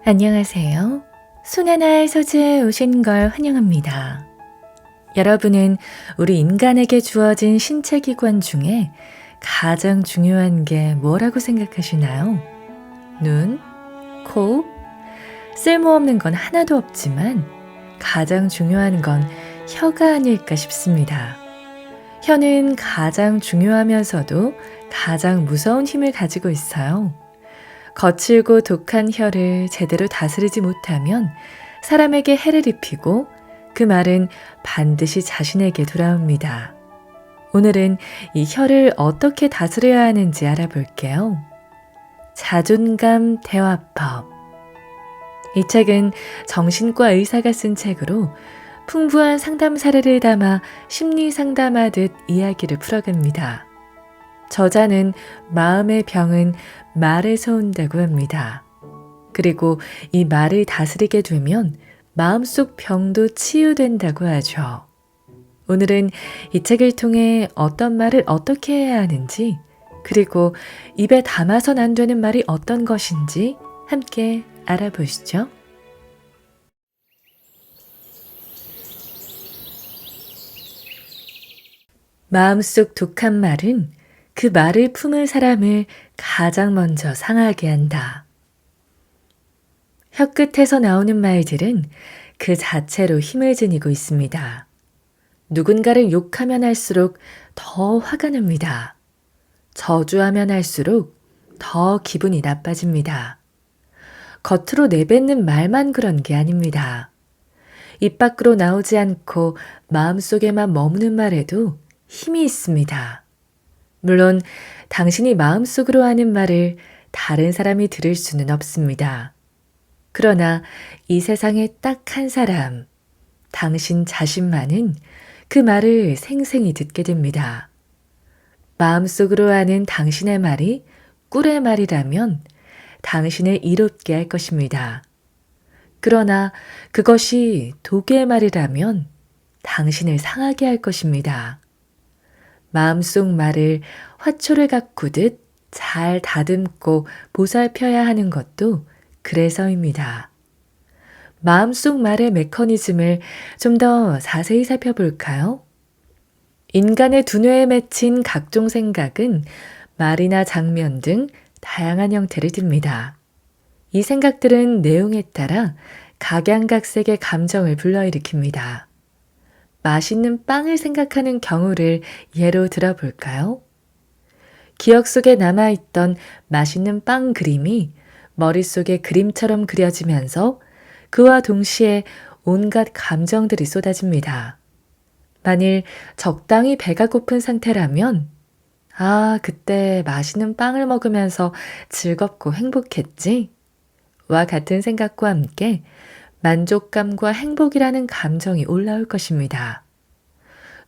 안녕하세요. 순환할 서재에 오신 걸 환영합니다. 여러분은 우리 인간에게 주어진 신체 기관 중에 가장 중요한 게 뭐라고 생각하시나요? 눈, 코, 쓸모없는 건 하나도 없지만 가장 중요한 건 혀가 아닐까 싶습니다. 혀는 가장 중요하면서도 가장 무서운 힘을 가지고 있어요. 거칠고 독한 혀를 제대로 다스리지 못하면 사람에게 해를 입히고 그 말은 반드시 자신에게 돌아옵니다. 오늘은 이 혀를 어떻게 다스려야 하는지 알아볼게요. 자존감 대화법. 이 책은 정신과 의사가 쓴 책으로 풍부한 상담 사례를 담아 심리 상담하듯 이야기를 풀어갑니다. 저자는 마음의 병은 말에서 온다고 합니다. 그리고 이 말을 다스리게 되면 마음속 병도 치유된다고 하죠. 오늘은 이 책을 통해 어떤 말을 어떻게 해야 하는지, 그리고 입에 담아선 안 되는 말이 어떤 것인지 함께 알아보시죠. 마음속 독한 말은 그 말을 품을 사람을 가장 먼저 상하게 한다. 혀끝에서 나오는 말들은 그 자체로 힘을 지니고 있습니다. 누군가를 욕하면 할수록 더 화가 납니다. 저주하면 할수록 더 기분이 나빠집니다. 겉으로 내뱉는 말만 그런 게 아닙니다. 입 밖으로 나오지 않고 마음속에만 머무는 말에도 힘이 있습니다. 물론 당신이 마음속으로 하는 말을 다른 사람이 들을 수는 없습니다. 그러나 이 세상에 딱 한 사람, 당신 자신만은 그 말을 생생히 듣게 됩니다. 마음속으로 하는 당신의 말이 꿀의 말이라면 당신을 이롭게 할 것입니다. 그러나 그것이 독의 말이라면 당신을 상하게 할 것입니다. 마음속 말을 화초를 가꾸듯 잘 다듬고 보살펴야 하는 것도 그래서입니다. 마음속 말의 메커니즘을 좀 더 자세히 살펴볼까요? 인간의 두뇌에 맺힌 각종 생각은 말이나 장면 등 다양한 형태를 띱니다. 이 생각들은 내용에 따라 각양각색의 감정을 불러일으킵니다. 맛있는 빵을 생각하는 경우를 예로 들어볼까요? 기억 속에 남아있던 맛있는 빵 그림이 머릿속에 그림처럼 그려지면서 그와 동시에 온갖 감정들이 쏟아집니다. 만일 적당히 배가 고픈 상태라면 그때 맛있는 빵을 먹으면서 즐겁고 행복했지? 와 같은 생각과 함께 만족감과 행복이라는 감정이 올라올 것입니다.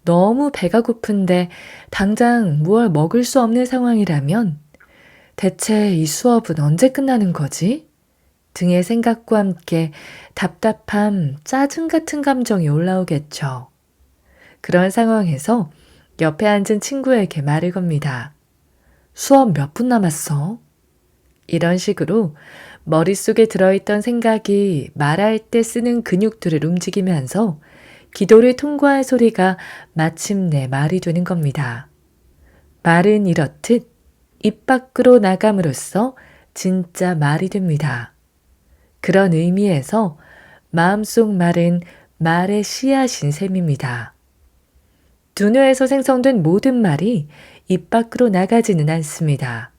너무 배가 고픈데 당장 무얼 먹을 수 없는 상황이라면 대체 이 수업은 언제 끝나는 거지? 등의 생각과 함께 답답함, 짜증 같은 감정이 올라오겠죠. 그런 상황에서 옆에 앉은 친구에게 말을 겁니다. 수업 몇 분 남았어? 이런 식으로 머릿속에 들어있던 생각이 말할 때 쓰는 근육들을 움직이면서 기도를 통과할 소리가 마침내 말이 되는 겁니다. 말은 이렇듯 입 밖으로 나감으로써 진짜 말이 됩니다. 그런 의미에서 마음속 말은 말의 씨앗인 셈입니다. 두뇌에서 생성된 모든 말이 입 밖으로 나가지는 않습니다.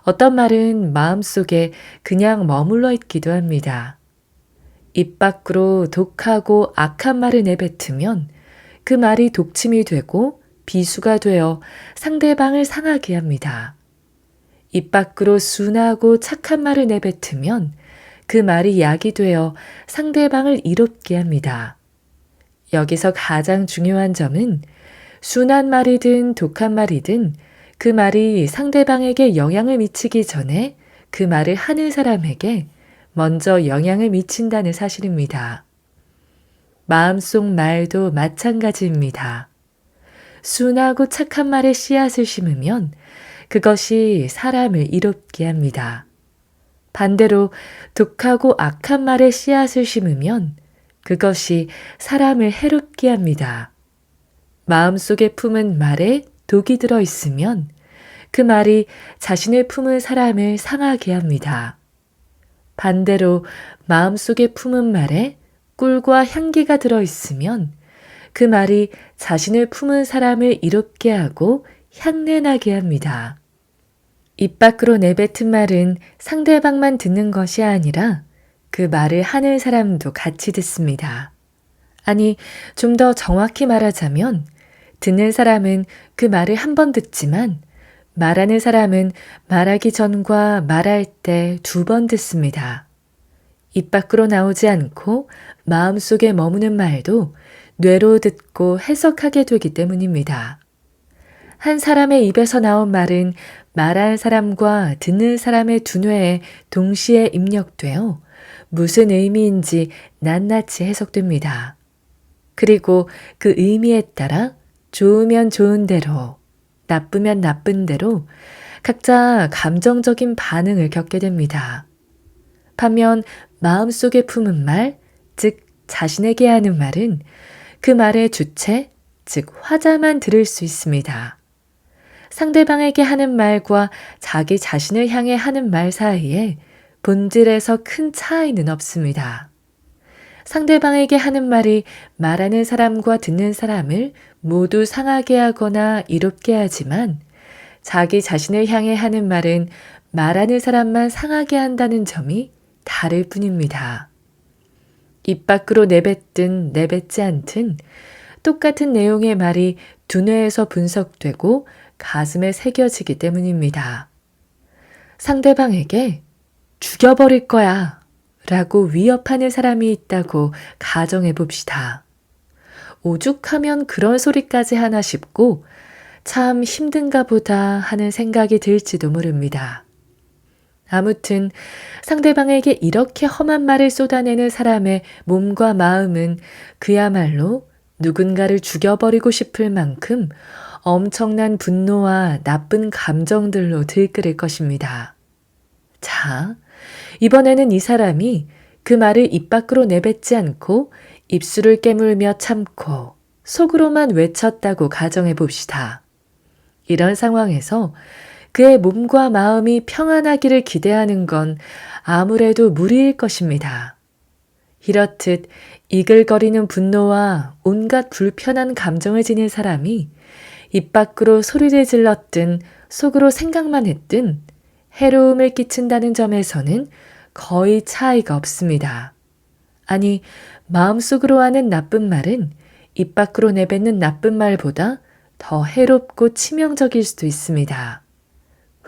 어떤 말은 마음속에 그냥 머물러 있기도 합니다. 입 밖으로 독하고 악한 말을 내뱉으면 그 말이 독침이 되고 비수가 되어 상대방을 상하게 합니다. 입 밖으로 순하고 착한 말을 내뱉으면 그 말이 약이 되어 상대방을 이롭게 합니다. 여기서 가장 중요한 점은 순한 말이든 독한 말이든 그 말이 상대방에게 영향을 미치기 전에 그 말을 하는 사람에게 먼저 영향을 미친다는 사실입니다. 마음속 말도 마찬가지입니다. 순하고 착한 말에 씨앗을 심으면 그것이 사람을 이롭게 합니다. 반대로 독하고 악한 말의 씨앗을 심으면 그것이 사람을 해롭게 합니다. 마음속에 품은 말에 독이 들어 있으면 그 말이 자신을 품은 사람을 상하게 합니다. 반대로 마음속에 품은 말에 꿀과 향기가 들어 있으면 그 말이 자신을 품은 사람을 이롭게 하고 향내나게 합니다. 입 밖으로 내뱉은 말은 상대방만 듣는 것이 아니라 그 말을 하는 사람도 같이 듣습니다. 아니, 좀 더 정확히 말하자면 듣는 사람은 그 말을 한 번 듣지만 말하는 사람은 말하기 전과 말할 때 2번 듣습니다. 입 밖으로 나오지 않고 마음속에 머무는 말도 뇌로 듣고 해석하게 되기 때문입니다. 한 사람의 입에서 나온 말은 말하는 사람과 듣는 사람의 두 뇌에 동시에 입력되어 무슨 의미인지 낱낱이 해석됩니다. 그리고 그 의미에 따라 좋으면 좋은 대로, 나쁘면 나쁜 대로 각자 감정적인 반응을 겪게 됩니다. 반면 마음속에 품은 말, 즉 자신에게 하는 말은 그 말의 주체, 즉 화자만 들을 수 있습니다. 상대방에게 하는 말과 자기 자신을 향해 하는 말 사이에 본질에서 큰 차이는 없습니다. 상대방에게 하는 말이 말하는 사람과 듣는 사람을 모두 상하게 하거나 이롭게 하지만 자기 자신을 향해 하는 말은 말하는 사람만 상하게 한다는 점이 다를 뿐입니다. 입 밖으로 내뱉든 내뱉지 않든 똑같은 내용의 말이 두뇌에서 분석되고 가슴에 새겨지기 때문입니다. 상대방에게 죽여버릴 거야 라고 위협하는 사람이 있다고 가정해 봅시다. 오죽하면 그런 소리까지 하나 싶고 참 힘든가 보다 하는 생각이 들지도 모릅니다. 아무튼 상대방에게 이렇게 험한 말을 쏟아내는 사람의 몸과 마음은 그야말로 누군가를 죽여버리고 싶을 만큼 엄청난 분노와 나쁜 감정들로 들끓을 것입니다. 자, 이번에는 이 사람이 그 말을 입 밖으로 내뱉지 않고 입술을 깨물며 참고 속으로만 외쳤다고 가정해 봅시다. 이런 상황에서 그의 몸과 마음이 평안하기를 기대하는 건 아무래도 무리일 것입니다. 이렇듯 이글거리는 분노와 온갖 불편한 감정을 지닌 사람이 입 밖으로 소리를 질렀든 속으로 생각만 했든 해로움을 끼친다는 점에서는 거의 차이가 없습니다. 아니, 마음속으로 하는 나쁜 말은 입 밖으로 내뱉는 나쁜 말보다 더 해롭고 치명적일 수도 있습니다.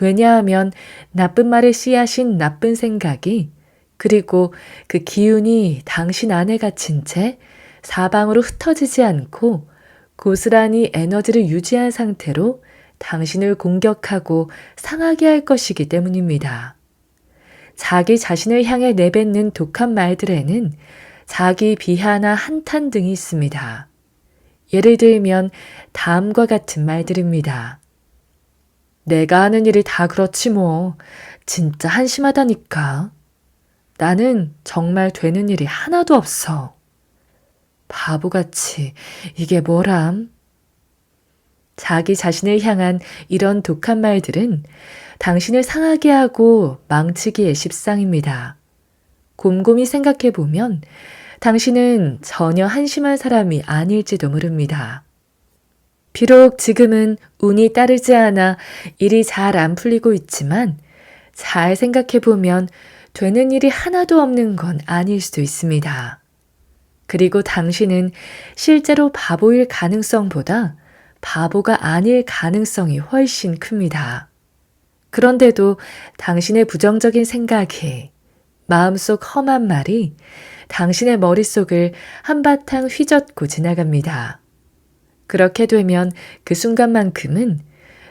왜냐하면 나쁜 말에 씨앗인 나쁜 생각이 그리고 그 기운이 당신 안에 갇힌 채 사방으로 흩어지지 않고 고스란히 에너지를 유지한 상태로 당신을 공격하고 상하게 할 것이기 때문입니다. 자기 자신을 향해 내뱉는 독한 말들에는 자기 비하나 한탄 등이 있습니다. 예를 들면 다음과 같은 말들입니다. 내가 하는 일이 다 그렇지 뭐. 진짜 한심하다니까. 나는 정말 되는 일이 하나도 없어. 바보같이 이게 뭐람? 자기 자신을 향한 이런 독한 말들은 당신을 상하게 하고 망치기에 십상입니다. 곰곰이 생각해 보면 당신은 전혀 한심한 사람이 아닐지도 모릅니다. 비록 지금은 운이 따르지 않아 일이 잘 안 풀리고 있지만 잘 생각해 보면 되는 일이 하나도 없는 건 아닐 수도 있습니다. 그리고 당신은 실제로 바보일 가능성보다 바보가 아닐 가능성이 훨씬 큽니다. 그런데도 당신의 부정적인 생각이, 마음속 험한 말이 당신의 머릿속을 한바탕 휘젓고 지나갑니다. 그렇게 되면 그 순간만큼은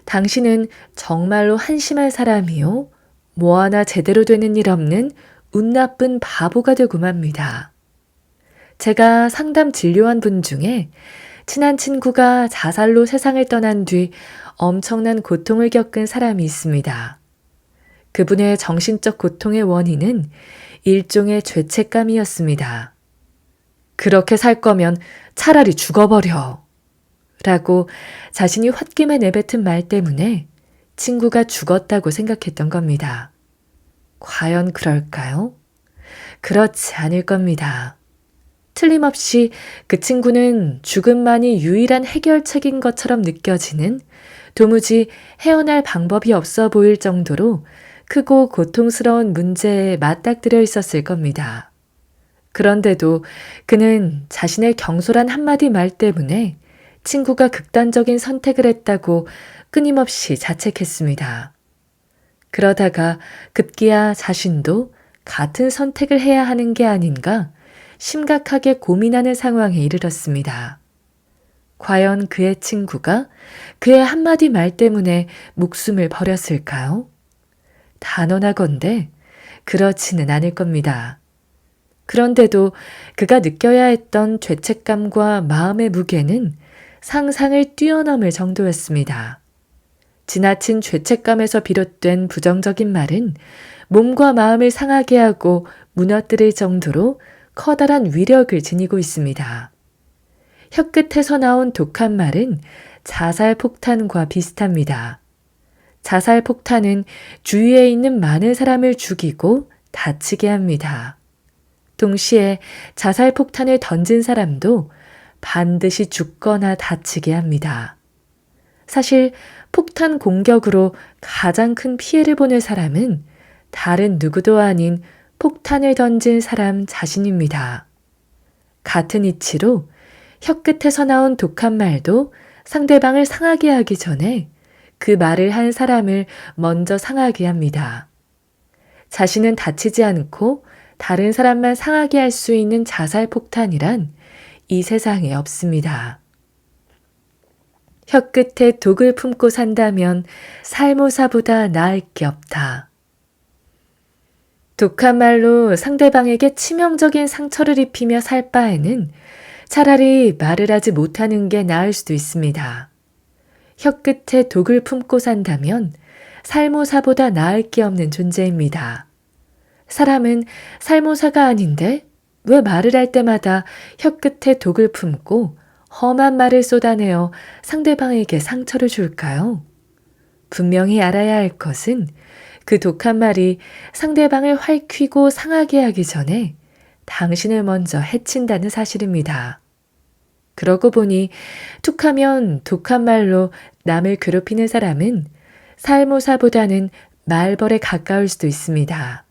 당신은 정말로 한심한 사람이요, 뭐 하나 제대로 되는 일 없는 운 나쁜 바보가 되고 맙니다. 제가 상담 진료한 분 중에 친한 친구가 자살로 세상을 떠난 뒤 엄청난 고통을 겪은 사람이 있습니다. 그분의 정신적 고통의 원인은 일종의 죄책감이었습니다. 그렇게 살 거면 차라리 죽어버려. 라고 자신이 홧김에 내뱉은 말 때문에 친구가 죽었다고 생각했던 겁니다. 과연 그럴까요? 그렇지 않을 겁니다. 틀림없이 그 친구는 죽음만이 유일한 해결책인 것처럼 느껴지는 도무지 헤어날 방법이 없어 보일 정도로 크고 고통스러운 문제에 맞닥뜨려 있었을 겁니다. 그런데도 그는 자신의 경솔한 한마디 말 때문에 친구가 극단적인 선택을 했다고 끊임없이 자책했습니다. 그러다가 급기야 자신도 같은 선택을 해야 하는 게 아닌가 심각하게 고민하는 상황에 이르렀습니다. 과연 그의 친구가 그의 한마디 말 때문에 목숨을 버렸을까요? 단언하건대 그렇지는 않을 겁니다. 그런데도 그가 느껴야 했던 죄책감과 마음의 무게는 상상을 뛰어넘을 정도였습니다. 지나친 죄책감에서 비롯된 부정적인 말은 몸과 마음을 상하게 하고 무너뜨릴 정도로 커다란 위력을 지니고 있습니다. 혀끝에서 나온 독한 말은 자살 폭탄과 비슷합니다. 자살 폭탄은 주위에 있는 많은 사람을 죽이고 다치게 합니다. 동시에 자살 폭탄을 던진 사람도 반드시 죽거나 다치게 합니다. 사실 폭탄 공격으로 가장 큰 피해를 보는 사람은 다른 누구도 아닌 폭탄을 던진 사람 자신입니다. 같은 이치로 혀끝에서 나온 독한 말도 상대방을 상하게 하기 전에 그 말을 한 사람을 먼저 상하게 합니다. 자신은 다치지 않고 다른 사람만 상하게 할 수 있는 자살 폭탄이란 이 세상에 없습니다. 혀끝에 독을 품고 산다면 살모사보다 나을 게 없다. 독한 말로 상대방에게 치명적인 상처를 입히며 살 바에는 차라리 말을 하지 못하는 게 나을 수도 있습니다. 혀끝에 독을 품고 산다면 살모사보다 나을 게 없는 존재입니다. 사람은 살모사가 아닌데 왜 말을 할 때마다 혀끝에 독을 품고 험한 말을 쏟아내어 상대방에게 상처를 줄까요? 분명히 알아야 할 것은 그 독한 말이 상대방을 핥히고 상하게 하기 전에 당신을 먼저 해친다는 사실입니다. 그러고 보니 툭하면 독한 말로 남을 괴롭히는 사람은 살모사보다는 말벌에 가까울 수도 있습니다.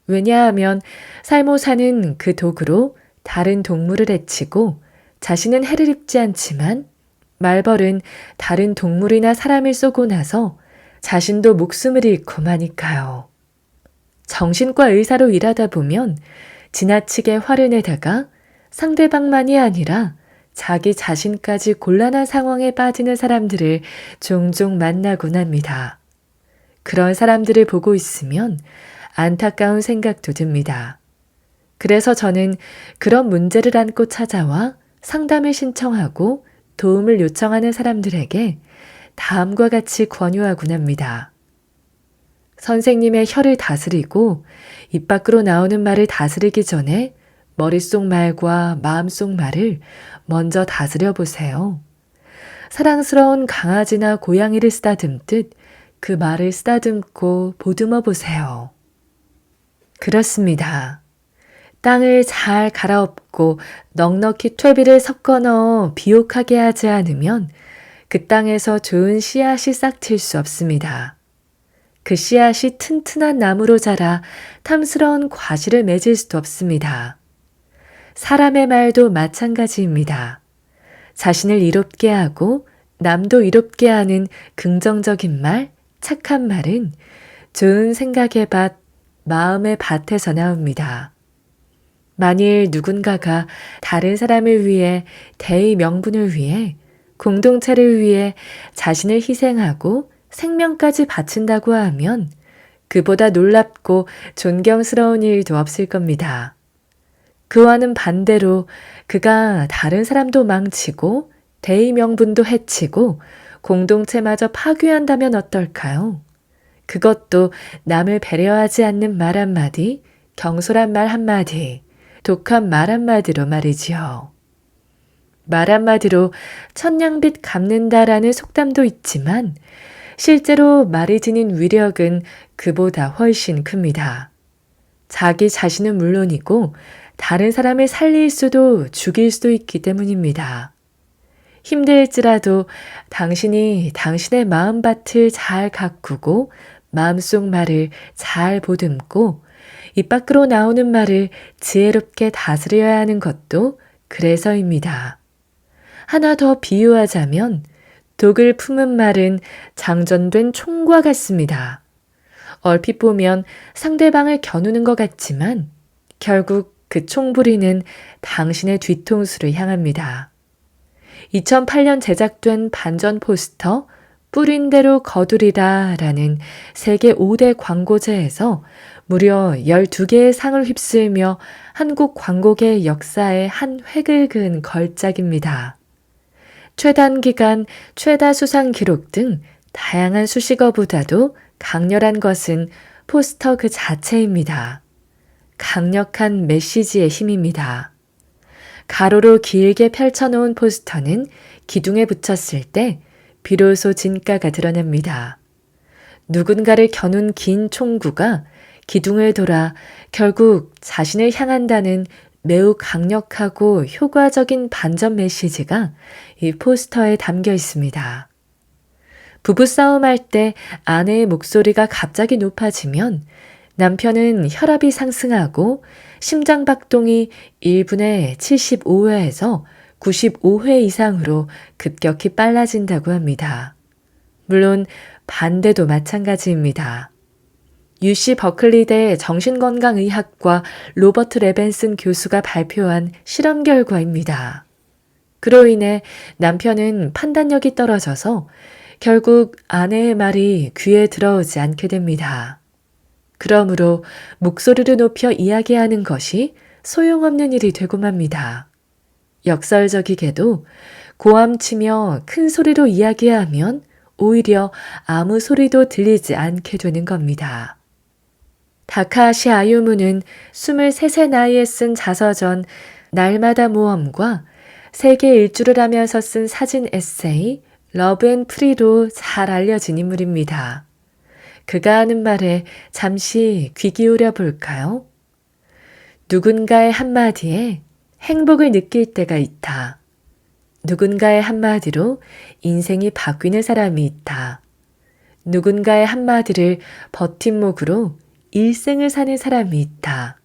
왜냐하면 살모사는 그 독으로 다른 동물을 해치고 자신은 해를 입지 않지만 말벌은 다른 동물이나 사람을 쏘고 나서 자신도 목숨을 잃고 마니까요. 정신과 의사로 일하다 보면 지나치게 화를 내다가 상대방만이 아니라 자기 자신까지 곤란한 상황에 빠지는 사람들을 종종 만나곤 합니다. 그런 사람들을 보고 있으면 안타까운 생각도 듭니다. 그래서 저는 그런 문제를 안고 찾아와 상담을 신청하고 도움을 요청하는 사람들에게 다음과 같이 권유하곤 합니다. 선생님의 혀를 다스리고 입 밖으로 나오는 말을 다스리기 전에 머릿속 말과 마음속 말을 먼저 다스려 보세요. 사랑스러운 강아지나 고양이를 쓰다듬듯 그 말을 쓰다듬고 보듬어 보세요. 그렇습니다. 땅을 잘 갈아엎고 넉넉히 퇴비를 섞어 넣어 비옥하게 하지 않으면 그 땅에서 좋은 씨앗이 싹틀 수 없습니다. 그 씨앗이 튼튼한 나무로 자라 탐스러운 과실을 맺을 수도 없습니다. 사람의 말도 마찬가지입니다. 자신을 이롭게 하고 남도 이롭게 하는 긍정적인 말, 착한 말은 좋은 생각의 밭, 마음의 밭에서 나옵니다. 만일 누군가가 다른 사람을 위해, 대의 명분을 위해, 공동체를 위해 자신을 희생하고 생명까지 바친다고 하면 그보다 놀랍고 존경스러운 일도 없을 겁니다. 그와는 반대로 그가 다른 사람도 망치고 대의 명분도 해치고 공동체마저 파괴한다면 어떨까요? 그것도 남을 배려하지 않는 말 한마디, 경솔한 말 한마디, 독한 말 한마디로 말이지요. 말 한마디로 천냥빚 갚는다라는 속담도 있지만 실제로 말이 지닌 위력은 그보다 훨씬 큽니다. 자기 자신은 물론이고 다른 사람을 살릴 수도 죽일 수도 있기 때문입니다. 힘들지라도 당신이 당신의 마음밭을 잘 가꾸고 마음속 말을 잘 보듬고 입 밖으로 나오는 말을 지혜롭게 다스려야 하는 것도 그래서입니다. 하나 더 비유하자면 독을 품은 말은 장전된 총과 같습니다. 얼핏 보면 상대방을 겨누는 것 같지만 결국 그 총부리는 당신의 뒤통수를 향합니다. 2008년 제작된 반전 포스터 뿌린 대로 거두리라 라는 세계 5대 광고제에서 무려 12개의 상을 휩쓸며 한국 광고계 역사에 한 획을 그은 걸작입니다. 최단기간, 최다 수상 기록 등 다양한 수식어보다도 강렬한 것은 포스터 그 자체입니다. 강력한 메시지의 힘입니다. 가로로 길게 펼쳐놓은 포스터는 기둥에 붙였을 때 비로소 진가가 드러납니다. 누군가를 겨눈 긴 총구가 기둥을 돌아 결국 자신을 향한다는 매우 강력하고 효과적인 반전 메시지가 이 포스터에 담겨 있습니다. 부부싸움할 때 아내의 목소리가 갑자기 높아지면 남편은 혈압이 상승하고 심장박동이 1분에 75회에서 95회 이상으로 급격히 빨라진다고 합니다. 물론 반대도 마찬가지입니다. UC 버클리대 정신건강의학과 로버트 레벤슨 교수가 발표한 실험 결과입니다. 그로 인해 남편은 판단력이 떨어져서 결국 아내의 말이 귀에 들어오지 않게 됩니다. 그러므로 목소리를 높여 이야기하는 것이 소용없는 일이 되고 맙니다. 역설적이게도 고함치며 큰 소리로 이야기하면 오히려 아무 소리도 들리지 않게 되는 겁니다. 다카하시 아유무는 23세 나이에 쓴 자서전 날마다 모험과 세계 일주를 하면서 쓴 사진 에세이 러브 앤 프리로 잘 알려진 인물입니다. 그가 하는 말에 잠시 귀 기울여 볼까요? 누군가의 한마디에 행복을 느낄 때가 있다. 누군가의 한마디로 인생이 바뀌는 사람이 있다. 누군가의 한마디를 버팀목으로 일생을 사는 사람이 있다.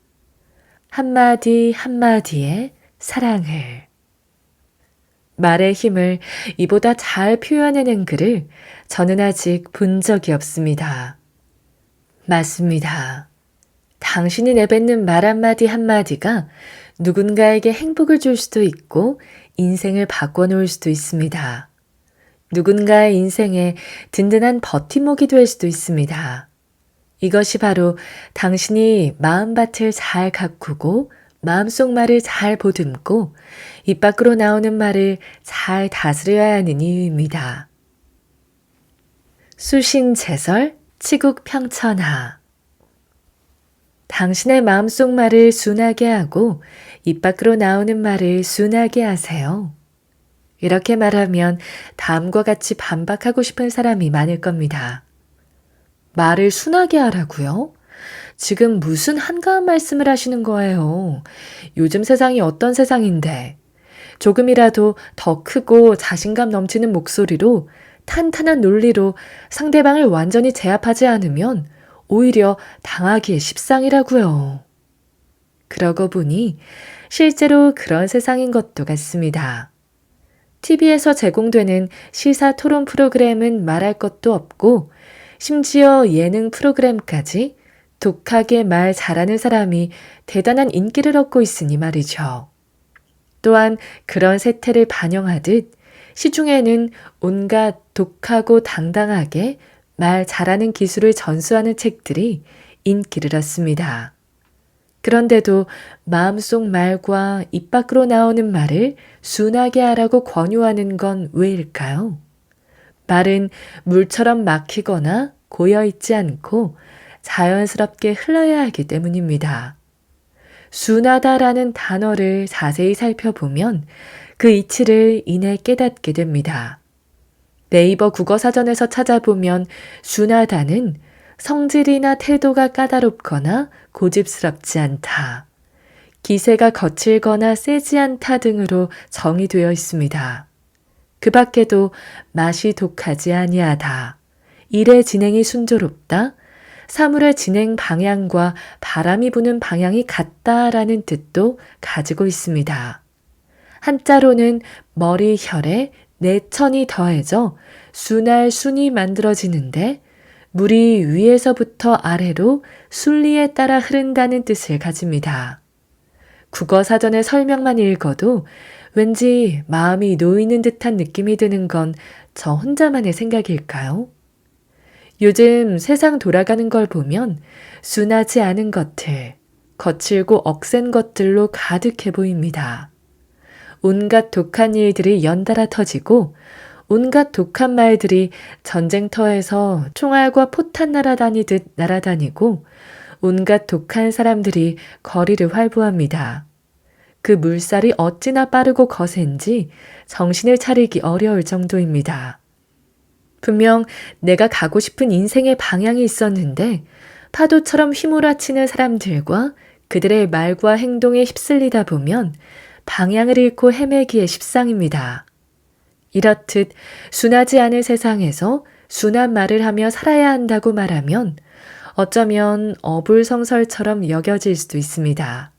한마디 한마디에 사랑을. 말의 힘을 이보다 잘 표현해낸 글을 저는 아직 본 적이 없습니다. 맞습니다. 당신이 내뱉는 말 한마디 한마디가 누군가에게 행복을 줄 수도 있고 인생을 바꿔놓을 수도 있습니다. 누군가의 인생에 든든한 버팀목이 될 수도 있습니다. 이것이 바로 당신이 마음밭을 잘 가꾸고 마음속 말을 잘 보듬고 입 밖으로 나오는 말을 잘 다스려야 하는 이유입니다. 수신제설 치국평천하. 당신의 마음속 말을 순하게 하고 입 밖으로 나오는 말을 순하게 하세요. 이렇게 말하면 다음과 같이 반박하고 싶은 사람이 많을 겁니다. 말을 순하게 하라고요? 지금 무슨 한가한 말씀을 하시는 거예요? 요즘 세상이 어떤 세상인데 조금이라도 더 크고 자신감 넘치는 목소리로 탄탄한 논리로 상대방을 완전히 제압하지 않으면 오히려 당하기에 십상이라고요. 그러고 보니 실제로 그런 세상인 것도 같습니다. TV에서 제공되는 시사 토론 프로그램은 말할 것도 없고 심지어 예능 프로그램까지 독하게 말 잘하는 사람이 대단한 인기를 얻고 있으니 말이죠. 또한 그런 세태를 반영하듯 시중에는 온갖 독하고 당당하게 말 잘하는 기술을 전수하는 책들이 인기를 얻습니다. 그런데도 마음속 말과 입 밖으로 나오는 말을 순하게 하라고 권유하는 건 왜일까요? 말은 물처럼 막히거나 고여있지 않고 자연스럽게 흘러야 하기 때문입니다. 순하다라는 단어를 자세히 살펴보면 그 이치를 이내 깨닫게 됩니다. 네이버 국어사전에서 찾아보면 순하다는 성질이나 태도가 까다롭거나 고집스럽지 않다, 기세가 거칠거나 세지 않다 등으로 정의되어 있습니다. 그 밖에도 맛이 독하지 아니하다, 일의 진행이 순조롭다, 사물의 진행 방향과 바람이 부는 방향이 같다라는 뜻도 가지고 있습니다. 한자로는 머리, 혈에 내천이 더해져 순할 순이 만들어지는데 물이 위에서부터 아래로 순리에 따라 흐른다는 뜻을 가집니다. 국어사전의 설명만 읽어도 왠지 마음이 놓이는 듯한 느낌이 드는 건 저 혼자만의 생각일까요? 요즘 세상 돌아가는 걸 보면 순하지 않은 것들, 거칠고 억센 것들로 가득해 보입니다. 온갖 독한 일들이 연달아 터지고 온갖 독한 말들이 전쟁터에서 총알과 포탄 날아다니듯 날아다니고 온갖 독한 사람들이 거리를 활보합니다. 그 물살이 어찌나 빠르고 거센지 정신을 차리기 어려울 정도입니다. 분명 내가 가고 싶은 인생의 방향이 있었는데 파도처럼 휘몰아치는 사람들과 그들의 말과 행동에 휩쓸리다 보면 방향을 잃고 헤매기에 십상입니다. 이렇듯 순하지 않은 세상에서 순한 말을 하며 살아야 한다고 말하면 어쩌면 어불성설처럼 여겨질 수도 있습니다.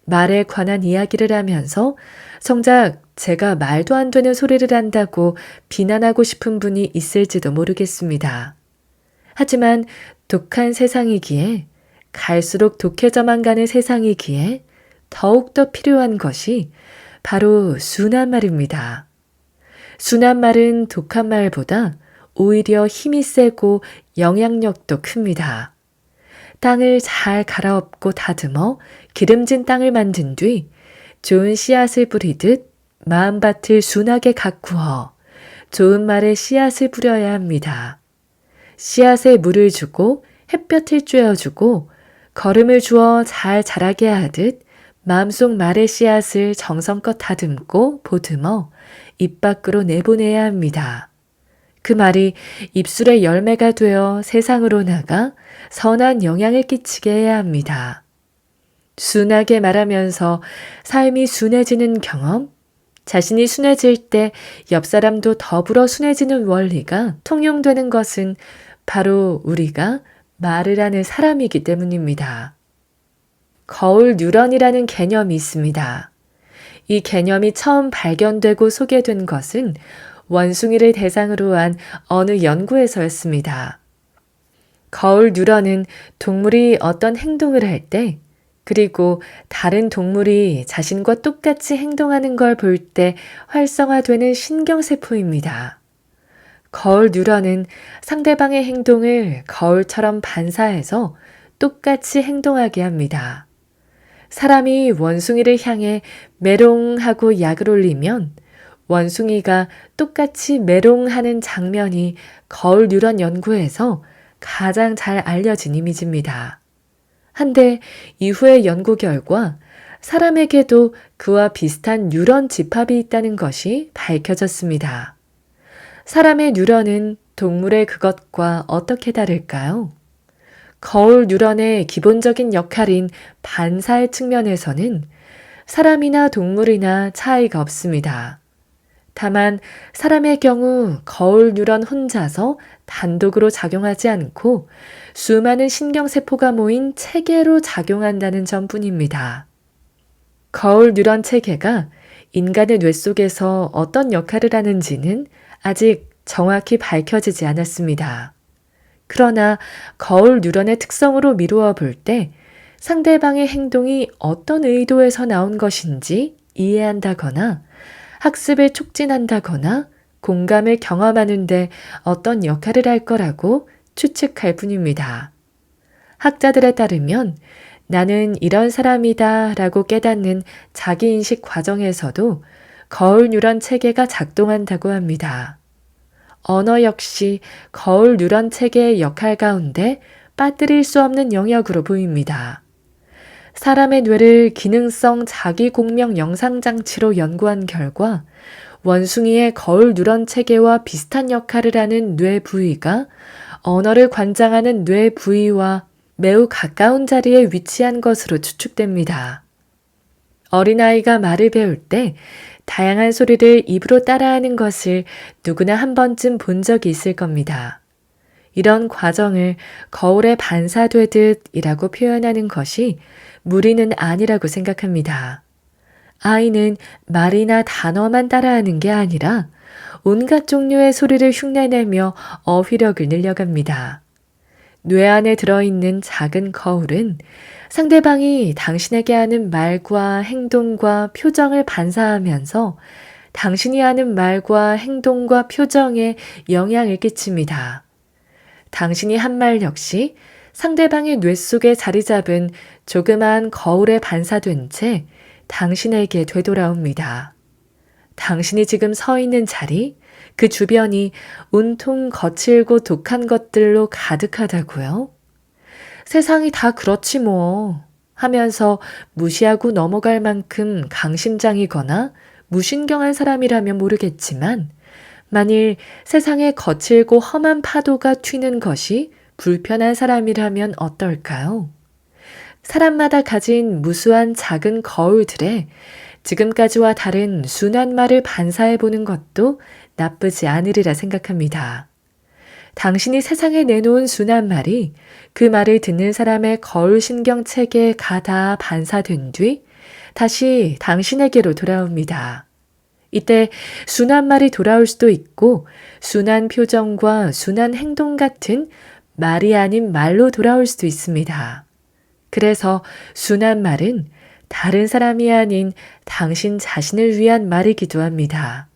말에 관한 이야기를 하면서 정작 제가 말도 안 되는 소리를 한다고 비난하고 싶은 분이 있을지도 모르겠습니다. 하지만 독한 세상이기에, 갈수록 독해져만 가는 세상이기에 더욱더 필요한 것이 바로 순한 말입니다. 순한 말은 독한 말보다 오히려 힘이 세고 영향력도 큽니다. 땅을 잘 갈아엎고 다듬어 기름진 땅을 만든 뒤 좋은 씨앗을 뿌리듯 마음밭을 순하게 가꾸어 좋은 말에 씨앗을 뿌려야 합니다. 씨앗에 물을 주고 햇볕을 쬐어주고 거름을 주어 잘 자라게 하듯 마음속 말의 씨앗을 정성껏 다듬고 보듬어 입 밖으로 내보내야 합니다. 그 말이 입술의 열매가 되어 세상으로 나가 선한 영향을 끼치게 해야 합니다. 순하게 말하면서 삶이 순해지는 경험, 자신이 순해질 때 옆 사람도 더불어 순해지는 원리가 통용되는 것은 바로 우리가 말을 하는 사람이기 때문입니다. 거울 뉴런이라는 개념이 있습니다. 이 개념이 처음 발견되고 소개된 것은 원숭이를 대상으로 한 어느 연구에서였습니다. 거울 뉴런은 동물이 어떤 행동을 할 때, 그리고 다른 동물이 자신과 똑같이 행동하는 걸 볼 때 활성화되는 신경세포입니다. 거울 뉴런은 상대방의 행동을 거울처럼 반사해서 똑같이 행동하게 합니다. 사람이 원숭이를 향해 메롱하고 약을 올리면 원숭이가 똑같이 메롱하는 장면이 거울 뉴런 연구에서 가장 잘 알려진 이미지입니다. 한데 이후의 연구 결과 사람에게도 그와 비슷한 뉴런 집합이 있다는 것이 밝혀졌습니다. 사람의 뉴런은 동물의 그것과 어떻게 다를까요? 거울 뉴런의 기본적인 역할인 반사의 측면에서는 사람이나 동물이나 차이가 없습니다. 다만 사람의 경우 거울 뉴런 혼자서 단독으로 작용하지 않고 수많은 신경세포가 모인 체계로 작용한다는 점뿐입니다. 거울 뉴런 체계가 인간의 뇌 속에서 어떤 역할을 하는지는 아직 정확히 밝혀지지 않았습니다. 그러나 거울 뉴런의 특성으로 미루어 볼 때 상대방의 행동이 어떤 의도에서 나온 것인지 이해한다거나 학습을 촉진한다거나 공감을 경험하는데 어떤 역할을 할 거라고 추측할 뿐입니다. 학자들에 따르면 나는 이런 사람이다 라고 깨닫는 자기인식 과정에서도 거울 뉴런 체계가 작동한다고 합니다. 언어 역시 거울 누런 체계의 역할 가운데 빠뜨릴 수 없는 영역으로 보입니다. 사람의 뇌를 기능성 자기공명 영상장치로 연구한 결과 원숭이의 거울 누런 체계와 비슷한 역할을 하는 뇌 부위가 언어를 관장하는 뇌 부위와 매우 가까운 자리에 위치한 것으로 추측됩니다. 어린아이가 말을 배울 때 다양한 소리를 입으로 따라하는 것을 누구나 한 번쯤 본 적이 있을 겁니다. 이런 과정을 거울에 반사되듯이라고 표현하는 것이 무리는 아니라고 생각합니다. 아이는 말이나 단어만 따라하는 게 아니라 온갖 종류의 소리를 흉내내며 어휘력을 늘려갑니다. 뇌 안에 들어있는 작은 거울은 상대방이 당신에게 하는 말과 행동과 표정을 반사하면서 당신이 하는 말과 행동과 표정에 영향을 끼칩니다. 당신이 한 말 역시 상대방의 뇌 속에 자리 잡은 조그마한 거울에 반사된 채 당신에게 되돌아옵니다. 당신이 지금 서 있는 자리, 그 주변이 온통 거칠고 독한 것들로 가득하다고요? 세상이 다 그렇지 뭐 하면서 무시하고 넘어갈 만큼 강심장이거나 무신경한 사람이라면 모르겠지만 만일 세상에 거칠고 험한 파도가 튀는 것이 불편한 사람이라면 어떨까요? 사람마다 가진 무수한 작은 거울들에 지금까지와 다른 순한 말을 반사해보는 것도 나쁘지 않으리라 생각합니다. 당신이 세상에 내놓은 순한 말이 그 말을 듣는 사람의 거울 신경체계에 가다 반사된 뒤 다시 당신에게로 돌아옵니다. 이때 순한 말이 돌아올 수도 있고 순한 표정과 순한 행동 같은 말이 아닌 말로 돌아올 수도 있습니다. 그래서 순한 말은 다른 사람이 아닌 당신 자신을 위한 말이기도 합니다.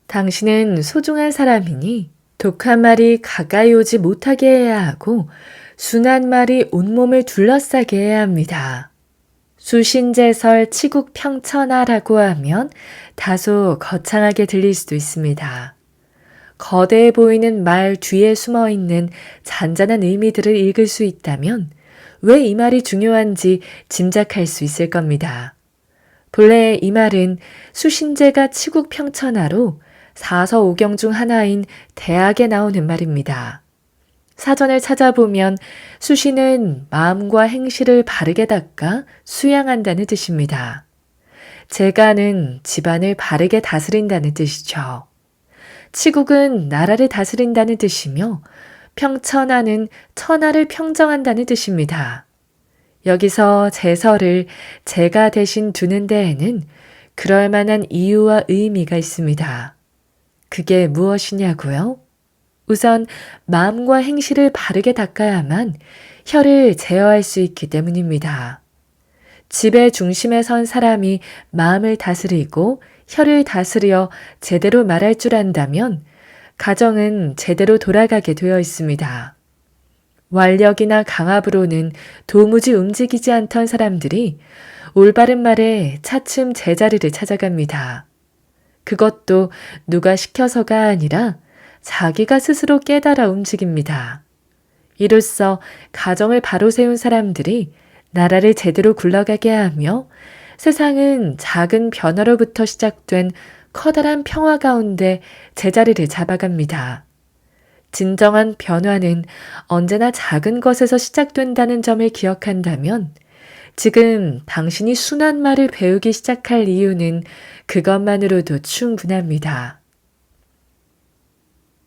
당신은 소중한 사람이니 독한 말이 가까이 오지 못하게 해야 하고 순한 말이 온몸을 둘러싸게 해야 합니다. 수신제설 치국평천하라고 하면 다소 거창하게 들릴 수도 있습니다. 거대해 보이는 말 뒤에 숨어있는 잔잔한 의미들을 읽을 수 있다면 왜 이 말이 중요한지 짐작할 수 있을 겁니다. 본래 이 말은 수신제가 치국평천하로 사서오경 중 하나인 대학에 나오는 말입니다. 사전을 찾아보면 수신은 마음과 행실을 바르게 닦아 수양한다는 뜻입니다. 재가는 집안을 바르게 다스린다는 뜻이죠. 치국은 나라를 다스린다는 뜻이며 평천하는 천하를 평정한다는 뜻입니다. 여기서 제설을 제가 대신 두는 데에는 그럴 만한 이유와 의미가 있습니다. 그게 무엇이냐고요? 우선 마음과 행실을 바르게 닦아야만 혀를 제어할 수 있기 때문입니다. 집의 중심에 선 사람이 마음을 다스리고 혀를 다스려 제대로 말할 줄 안다면 가정은 제대로 돌아가게 되어 있습니다. 완력이나 강압으로는 도무지 움직이지 않던 사람들이 올바른 말에 차츰 제자리를 찾아갑니다. 그것도 누가 시켜서가 아니라 자기가 스스로 깨달아 움직입니다. 이로써 가정을 바로 세운 사람들이 나라를 제대로 굴러가게 하며 세상은 작은 변화로부터 시작된 커다란 평화 가운데 제자리를 잡아갑니다. 진정한 변화는 언제나 작은 것에서 시작된다는 점을 기억한다면 지금 당신이 순한 말을 배우기 시작할 이유는 그것만으로도 충분합니다.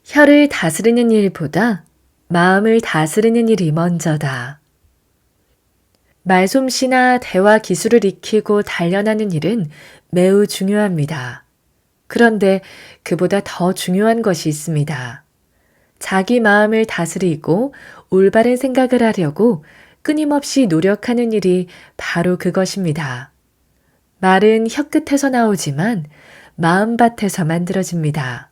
혀를 다스리는 일보다 마음을 다스리는 일이 먼저다. 말솜씨나 대화 기술을 익히고 단련하는 일은 매우 중요합니다. 그런데 그보다 더 중요한 것이 있습니다. 자기 마음을 다스리고 올바른 생각을 하려고 끊임없이 노력하는 일이 바로 그것입니다. 말은 혀끝에서 나오지만 마음밭에서 만들어집니다.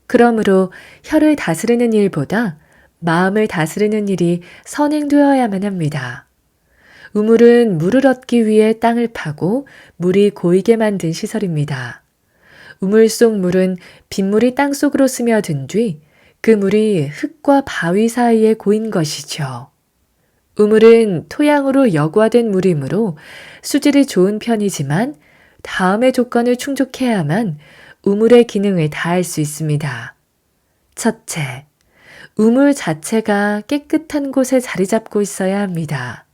그러므로 혀를 다스리는 일보다 마음을 다스리는 일이 선행되어야만 합니다. 우물은 물을 얻기 위해 땅을 파고 물이 고이게 만든 시설입니다. 우물 속 물은 빗물이 땅속으로 스며든 뒤 그 물이 흙과 바위 사이에 고인 것이죠. 우물은 토양으로 여과된 물이므로 수질이 좋은 편이지만 다음의 조건을 충족해야만 우물의 기능을 다할 수 있습니다. 첫째, 우물 자체가 깨끗한 곳에 자리 잡고 있어야 합니다.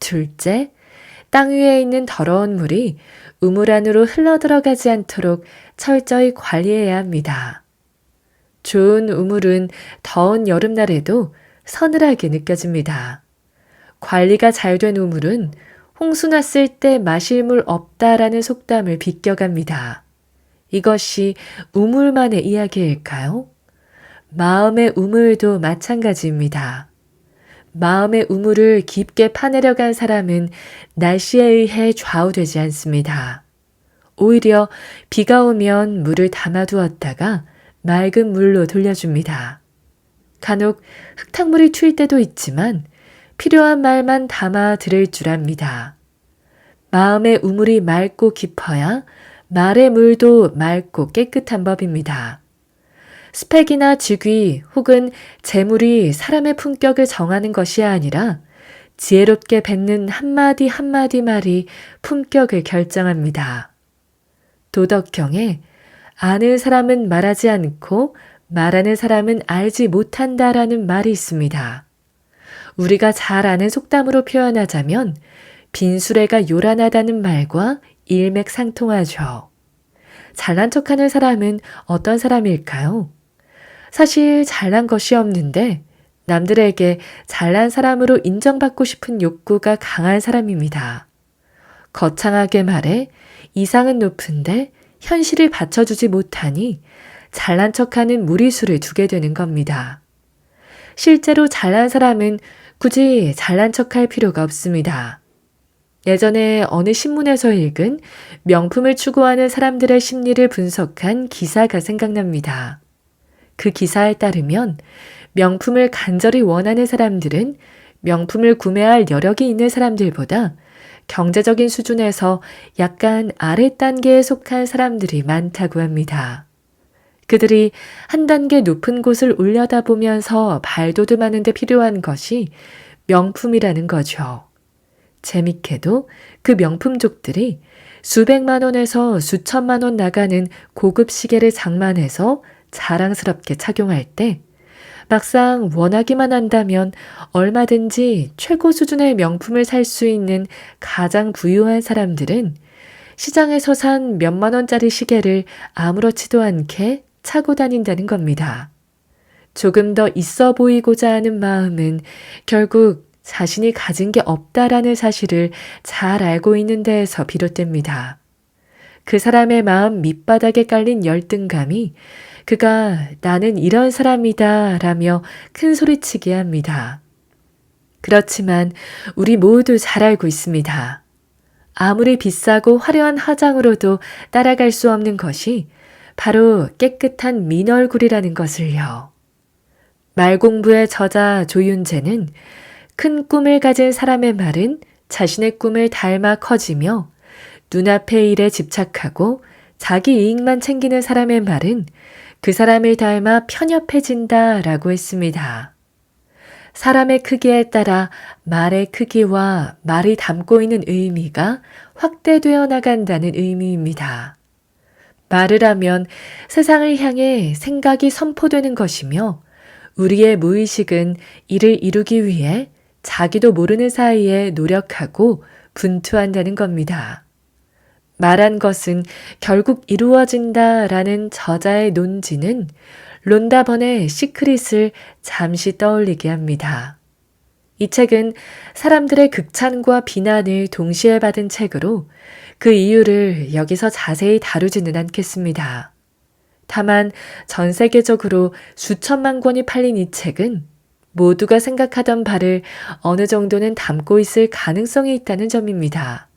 둘째, 땅 위에 있는 더러운 물이 우물 안으로 흘러들어가지 않도록 철저히 관리해야 합니다. 좋은 우물은 더운 여름날에도 서늘하게 느껴집니다. 관리가 잘 된 우물은 홍수 났을 때 마실 물 없다라는 속담을 비껴갑니다. 이것이 우물만의 이야기일까요? 마음의 우물도 마찬가지입니다. 마음의 우물을 깊게 파내려간 사람은 날씨에 의해 좌우되지 않습니다. 오히려 비가 오면 물을 담아두었다가 맑은 물로 돌려줍니다. 간혹 흙탕물이 튈 때도 있지만 필요한 말만 담아 들을 줄 압니다. 마음의 우물이 맑고 깊어야 말의 물도 맑고 깨끗한 법입니다. 스펙이나 직위 혹은 재물이 사람의 품격을 정하는 것이 아니라 지혜롭게 뱉는 한마디 한마디 말이 품격을 결정합니다. 도덕경에 아는 사람은 말하지 않고 말하는 사람은 알지 못한다라는 말이 있습니다. 우리가 잘 아는 속담으로 표현하자면 빈수레가 요란하다는 말과 일맥상통하죠. 잘난 척하는 사람은 어떤 사람일까요? 사실 잘난 것이 없는데 남들에게 잘난 사람으로 인정받고 싶은 욕구가 강한 사람입니다. 거창하게 말해 이상은 높은데 현실을 받쳐주지 못하니 잘난 척하는 무리수를 두게 되는 겁니다. 실제로 잘난 사람은 굳이 잘난 척할 필요가 없습니다. 예전에 어느 신문에서 읽은 명품을 추구하는 사람들의 심리를 분석한 기사가 생각납니다. 그 기사에 따르면 명품을 간절히 원하는 사람들은 명품을 구매할 여력이 있는 사람들보다 경제적인 수준에서 약간 아래 단계에 속한 사람들이 많다고 합니다. 그들이 한 단계 높은 곳을 올려다보면서 발돋움하는 데 필요한 것이 명품이라는 거죠. 재밌게도 그 명품족들이 수백만 원에서 수천만 원 나가는 고급 시계를 장만해서 자랑스럽게 착용할 때 막상 원하기만 한다면 얼마든지 최고 수준의 명품을 살 수 있는 가장 부유한 사람들은 시장에서 산 몇만 원짜리 시계를 아무렇지도 않게 차고 다닌다는 겁니다. 조금 더 있어 보이고자 하는 마음은 결국 자신이 가진 게 없다라는 사실을 잘 알고 있는 데에서 비롯됩니다. 그 사람의 마음 밑바닥에 깔린 열등감이 그가 나는 이런 사람이다 라며 큰 소리치게 합니다. 그렇지만 우리 모두 잘 알고 있습니다. 아무리 비싸고 화려한 화장으로도 따라갈 수 없는 것이 바로 깨끗한 민얼굴이라는 것을요. 말공부의 저자 조윤재는 큰 꿈을 가진 사람의 말은 자신의 꿈을 닮아 커지며 눈앞의 일에 집착하고 자기 이익만 챙기는 사람의 말은 그 사람을 닮아 편협해진다 라고 했습니다. 사람의 크기에 따라 말의 크기와 말이 담고 있는 의미가 확대되어 나간다는 의미입니다. 말을 하면 세상을 향해 생각이 선포되는 것이며 우리의 무의식은 이를 이루기 위해 자기도 모르는 사이에 노력하고 분투한다는 겁니다. 말한 것은 결국 이루어진다라는 저자의 논지는 론다번의 시크릿을 잠시 떠올리게 합니다. 이 책은 사람들의 극찬과 비난을 동시에 받은 책으로 그 이유를 여기서 자세히 다루지는 않겠습니다. 다만 전 세계적으로 수천만 권이 팔린 이 책은 모두가 생각하던 바를 어느 정도는 담고 있을 가능성이 있다는 점입니다.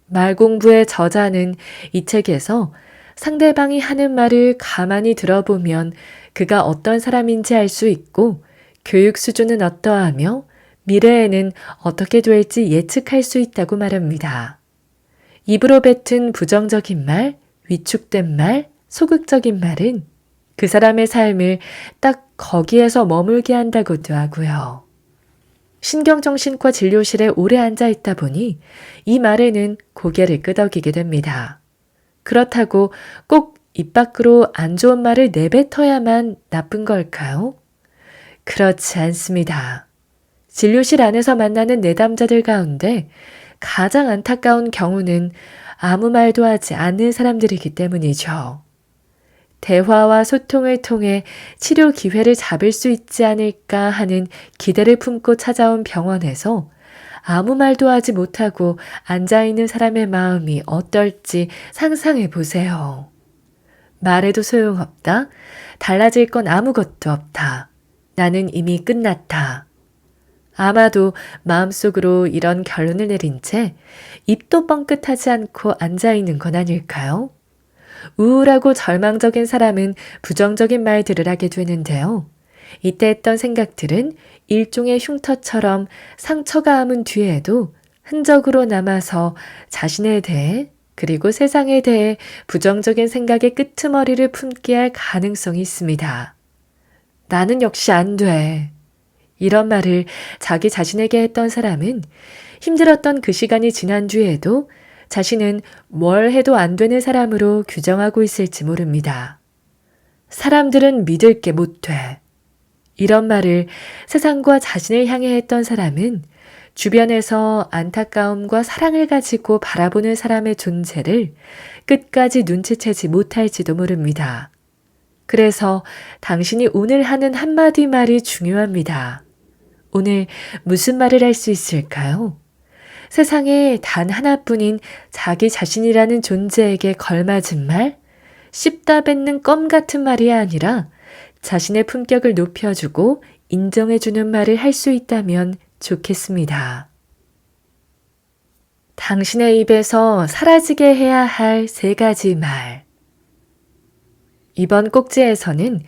말공부의 저자는 이 책에서 상대방이 하는 말을 가만히 들어보면 그가 어떤 사람인지 알 수 있고 교육 수준은 어떠하며 미래에는 어떻게 될지 예측할 수 있다고 말합니다. 입으로 뱉은 부정적인 말, 위축된 말, 소극적인 말은 그 사람의 삶을 딱 거기에서 머물게 한다고도 하고요. 신경정신과 진료실에 오래 앉아 있다 보니 이 말에는 고개를 끄덕이게 됩니다. 그렇다고 꼭 입 밖으로 안 좋은 말을 내뱉어야만 나쁜 걸까요? 그렇지 않습니다. 진료실 안에서 만나는 내담자들 가운데 가장 안타까운 경우는 아무 말도 하지 않는 사람들이기 때문이죠. 대화와 소통을 통해 치료 기회를 잡을 수 있지 않을까 하는 기대를 품고 찾아온 병원에서 아무 말도 하지 못하고 앉아있는 사람의 마음이 어떨지 상상해 보세요. 말해도 소용없다. 달라질 건 아무것도 없다. 나는 이미 끝났다. 아마도 마음속으로 이런 결론을 내린 채 입도 뻥끗하지 않고 앉아있는 건 아닐까요? 우울하고 절망적인 사람은 부정적인 말들을 하게 되는데요. 이때 했던 생각들은 일종의 흉터처럼 상처가 아문 뒤에도 흔적으로 남아서 자신에 대해 그리고 세상에 대해 부정적인 생각의 끄트머리를 품게 할 가능성이 있습니다. 나는 역시 안 돼. 이런 말을 자기 자신에게 했던 사람은 힘들었던 그 시간이 지난 뒤에도 자신은 뭘 해도 안 되는 사람으로 규정하고 있을지 모릅니다. 사람들은 믿을 게 못 돼. 이런 말을 세상과 자신을 향해 했던 사람은 주변에서 안타까움과 사랑을 가지고 바라보는 사람의 존재를 끝까지 눈치채지 못할지도 모릅니다. 그래서 당신이 오늘 하는 한마디 말이 중요합니다. 오늘 무슨 말을 할 수 있을까요? 세상에 단 하나뿐인 자기 자신이라는 존재에게 걸맞은 말, 씹다 뱉는 껌 같은 말이 아니라 자신의 품격을 높여주고 인정해주는 말을 할 수 있다면 좋겠습니다. 당신의 입에서 사라지게 해야 할 3가지 말. 이번 꼭지에서는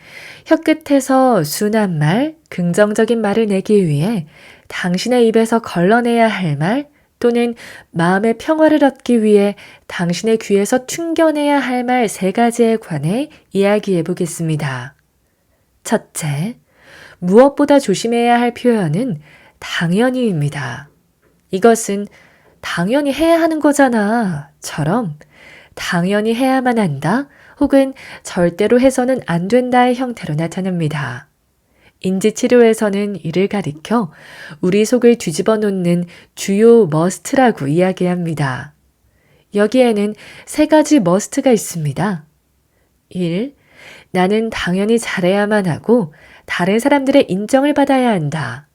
혀끝에서 순한 말, 긍정적인 말을 내기 위해 당신의 입에서 걸러내야 할 말, 또는 마음의 평화를 얻기 위해 당신의 귀에서 튕겨내야 할 말 3가지에 관해 이야기해 보겠습니다. 첫째, 무엇보다 조심해야 할 표현은 당연히입니다. 이것은 당연히 해야 하는 거잖아 처럼 당연히 해야만 한다 혹은 절대로 해서는 안 된다의 형태로 나타납니다. 인지치료에서는 이를 가리켜 우리 속을 뒤집어 놓는 주요 머스트라고 이야기합니다. 여기에는 3가지 머스트가 있습니다. 1. 나는 당연히 잘해야만 하고 다른 사람들의 인정을 받아야 한다.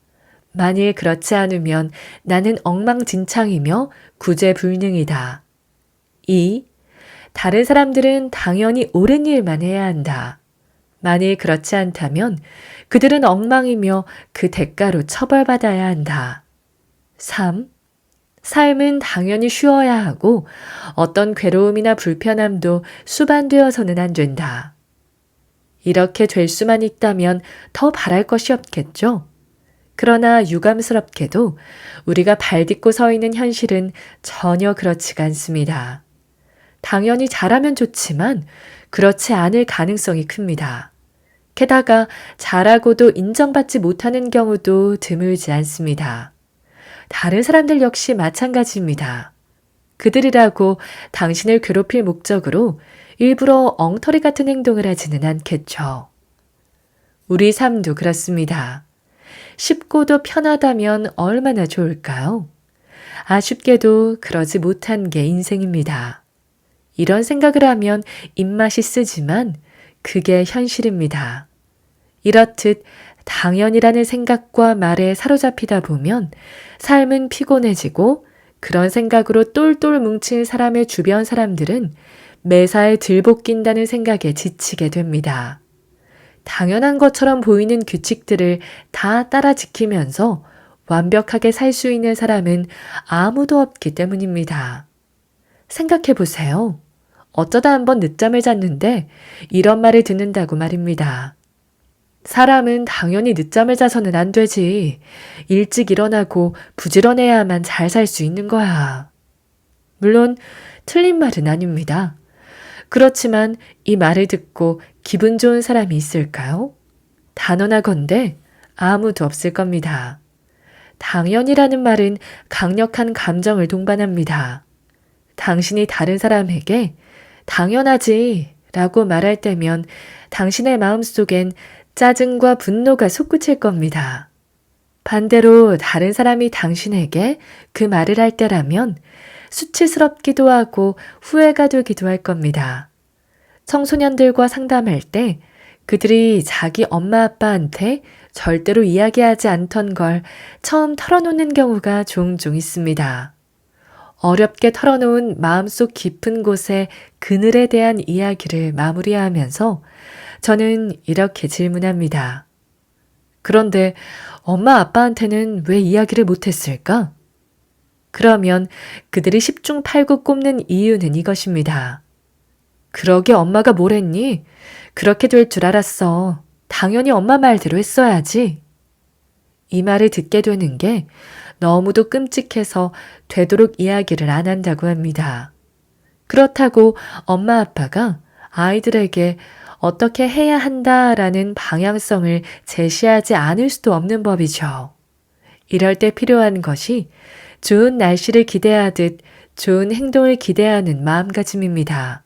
만일 그렇지 않으면 나는 엉망진창이며 구제불능이다. 2. 다른 사람들은 당연히 옳은 일만 해야 한다. 만일 그렇지 않다면 그들은 엉망이며 그 대가로 처벌받아야 한다. 3. 삶은 당연히 쉬어야 하고 어떤 괴로움이나 불편함도 수반되어서는 안 된다. 이렇게 될 수만 있다면 더 바랄 것이 없겠죠? 그러나 유감스럽게도 우리가 발딛고 서 있는 현실은 전혀 그렇지가 않습니다. 당연히 잘하면 좋지만 그렇지 않을 가능성이 큽니다. 게다가 잘하고도 인정받지 못하는 경우도 드물지 않습니다. 다른 사람들 역시 마찬가지입니다. 그들이라고 당신을 괴롭힐 목적으로 일부러 엉터리 같은 행동을 하지는 않겠죠. 우리 삶도 그렇습니다. 쉽고도 편하다면 얼마나 좋을까요? 아쉽게도 그러지 못한 게 인생입니다. 이런 생각을 하면 입맛이 쓰지만 그게 현실입니다. 이렇듯 당연이라는 생각과 말에 사로잡히다 보면 삶은 피곤해지고 그런 생각으로 똘똘 뭉친 사람의 주변 사람들은 매사에 들볶인다는 생각에 지치게 됩니다. 당연한 것처럼 보이는 규칙들을 다 따라 지키면서 완벽하게 살 수 있는 사람은 아무도 없기 때문입니다. 생각해 보세요. 어쩌다 한번 늦잠을 잤는데 이런 말을 듣는다고 말입니다. 사람은 당연히 늦잠을 자서는 안 되지. 일찍 일어나고 부지런해야만 잘 살 수 있는 거야. 물론 틀린 말은 아닙니다. 그렇지만 이 말을 듣고 기분 좋은 사람이 있을까요? 단언하건대 아무도 없을 겁니다. 당연이라는 말은 강력한 감정을 동반합니다. 당신이 다른 사람에게 당연하지 라고 말할 때면 당신의 마음속엔 짜증과 분노가 솟구칠 겁니다. 반대로 다른 사람이 당신에게 그 말을 할 때라면 수치스럽기도 하고 후회가 되기도 할 겁니다. 청소년들과 상담할 때 그들이 자기 엄마 아빠한테 절대로 이야기하지 않던 걸 처음 털어놓는 경우가 종종 있습니다. 어렵게 털어놓은 마음속 깊은 곳의 그늘에 대한 이야기를 마무리하면서 저는 이렇게 질문합니다. 그런데 엄마 아빠한테는 왜 이야기를 못했을까? 그러면 그들이 10중 8구 꼽는 이유는 이것입니다. 그러게 엄마가 뭘 했니? 그렇게 될 줄 알았어. 당연히 엄마 말대로 했어야지. 이 말을 듣게 되는 게 너무도 끔찍해서 되도록 이야기를 안 한다고 합니다. 그렇다고 엄마 아빠가 아이들에게 어떻게 해야 한다라는 방향성을 제시하지 않을 수도 없는 법이죠. 이럴 때 필요한 것이 좋은 날씨를 기대하듯 좋은 행동을 기대하는 마음가짐입니다.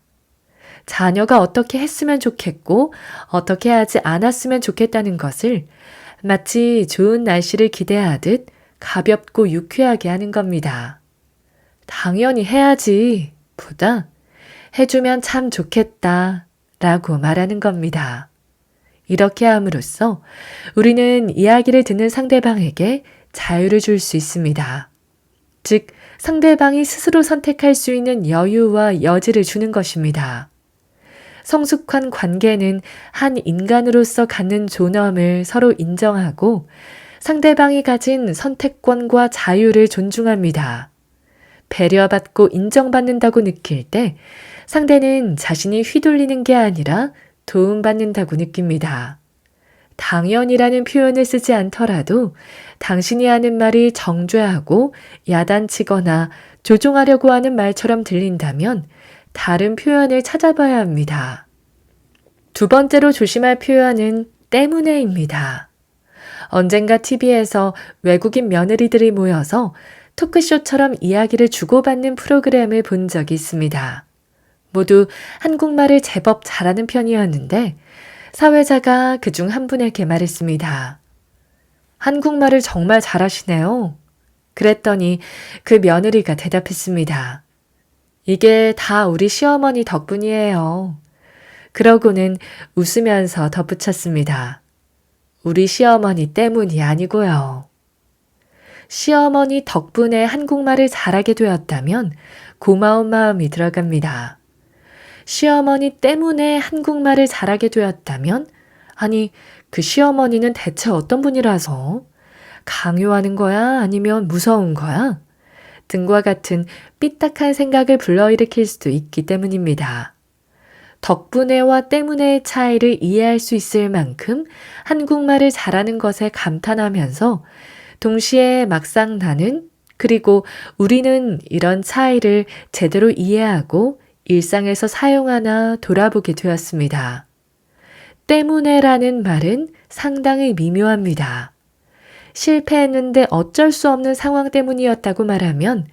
자녀가 어떻게 했으면 좋겠고 어떻게 하지 않았으면 좋겠다는 것을 마치 좋은 날씨를 기대하듯 가볍고 유쾌하게 하는 겁니다. 당연히 해야지 보다 해주면 참 좋겠다 라고 말하는 겁니다. 이렇게 함으로써 우리는 이야기를 듣는 상대방에게 자유를 줄 수 있습니다. 즉, 상대방이 스스로 선택할 수 있는 여유와 여지를 주는 것입니다. 성숙한 관계는 한 인간으로서 갖는 존엄을 서로 인정하고 상대방이 가진 선택권과 자유를 존중합니다. 배려받고 인정받는다고 느낄 때 상대는 자신이 휘둘리는 게 아니라 도움받는다고 느낍니다. 당연이라는 표현을 쓰지 않더라도 당신이 하는 말이 정죄하고 야단치거나 조종하려고 하는 말처럼 들린다면 다른 표현을 찾아봐야 합니다. 두 번째로 조심할 표현은 때문에입니다. 언젠가 TV에서 외국인 며느리들이 모여서 토크쇼처럼 이야기를 주고받는 프로그램을 본 적이 있습니다. 모두 한국말을 제법 잘하는 편이었는데 사회자가 그중 한 분에게 말했습니다. 한국말을 정말 잘하시네요. 그랬더니 그 며느리가 대답했습니다. 이게 다 우리 시어머니 덕분이에요. 그러고는 웃으면서 덧붙였습니다. 우리 시어머니 때문이 아니고요. 시어머니 덕분에 한국말을 잘하게 되었다면 고마운 마음이 들어갑니다. 시어머니 때문에 한국말을 잘하게 되었다면 아니 그 시어머니는 대체 어떤 분이라서 강요하는 거야 아니면 무서운 거야? 등과 같은 삐딱한 생각을 불러일으킬 수도 있기 때문입니다. 덕분에와 때문에의 차이를 이해할 수 있을 만큼 한국말을 잘하는 것에 감탄하면서 동시에 막상 나는 그리고 우리는 이런 차이를 제대로 이해하고 일상에서 사용하나 돌아보게 되었습니다. 때문에라는 말은 상당히 미묘합니다. 실패했는데 어쩔 수 없는 상황 때문이었다고 말하면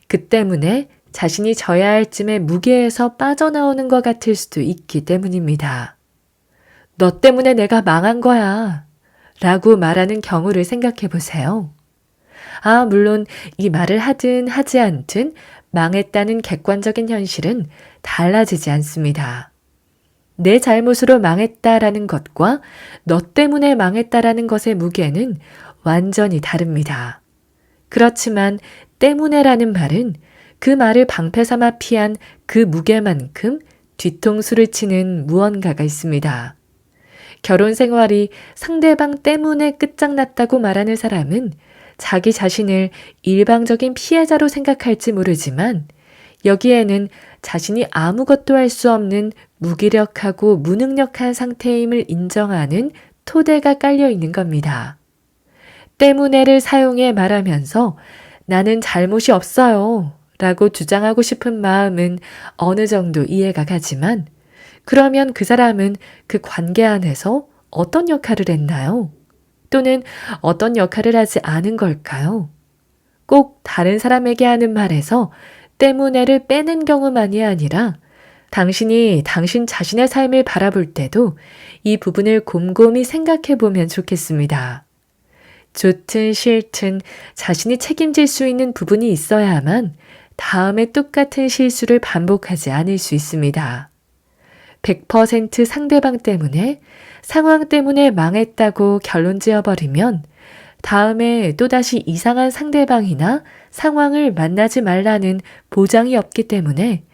그 때문에 자신이 져야 할 쯤의 무게에서 빠져나오는 것 같을 수도 있기 때문입니다. 너 때문에 내가 망한 거야 라고 말하는 경우를 생각해 보세요. 물론 이 말을 하든 하지 않든 망했다는 객관적인 현실은 달라지지 않습니다. 내 잘못으로 망했다라는 것과 너 때문에 망했다라는 것의 무게는 완전히 다릅니다. 그렇지만 때문에라는 말은 그 말을 방패 삼아 피한 그 무게만큼 뒤통수를 치는 무언가가 있습니다. 결혼 생활이 상대방 때문에 끝장났다고 말하는 사람은 자기 자신을 일방적인 피해자로 생각할지 모르지만 여기에는 자신이 아무것도 할 수 없는 무기력하고 무능력한 상태임을 인정하는 토대가 깔려 있는 겁니다. 때문에를 사용해 말하면서 나는 잘못이 없어요 라고 주장하고 싶은 마음은 어느 정도 이해가 가지만 그러면 그 사람은 그 관계 안에서 어떤 역할을 했나요? 또는 어떤 역할을 하지 않은 걸까요? 꼭 다른 사람에게 하는 말에서 때문에를 빼는 경우만이 아니라 당신이 당신 자신의 삶을 바라볼 때도 이 부분을 곰곰이 생각해 보면 좋겠습니다. 좋든 싫든 자신이 책임질 수 있는 부분이 있어야만 다음에 똑같은 실수를 반복하지 않을 수 있습니다. 100% 상대방 때문에, 상황 때문에 망했다고 결론 지어버리면 다음에 또다시 이상한 상대방이나 상황을 만나지 말라는 보장이 없기 때문에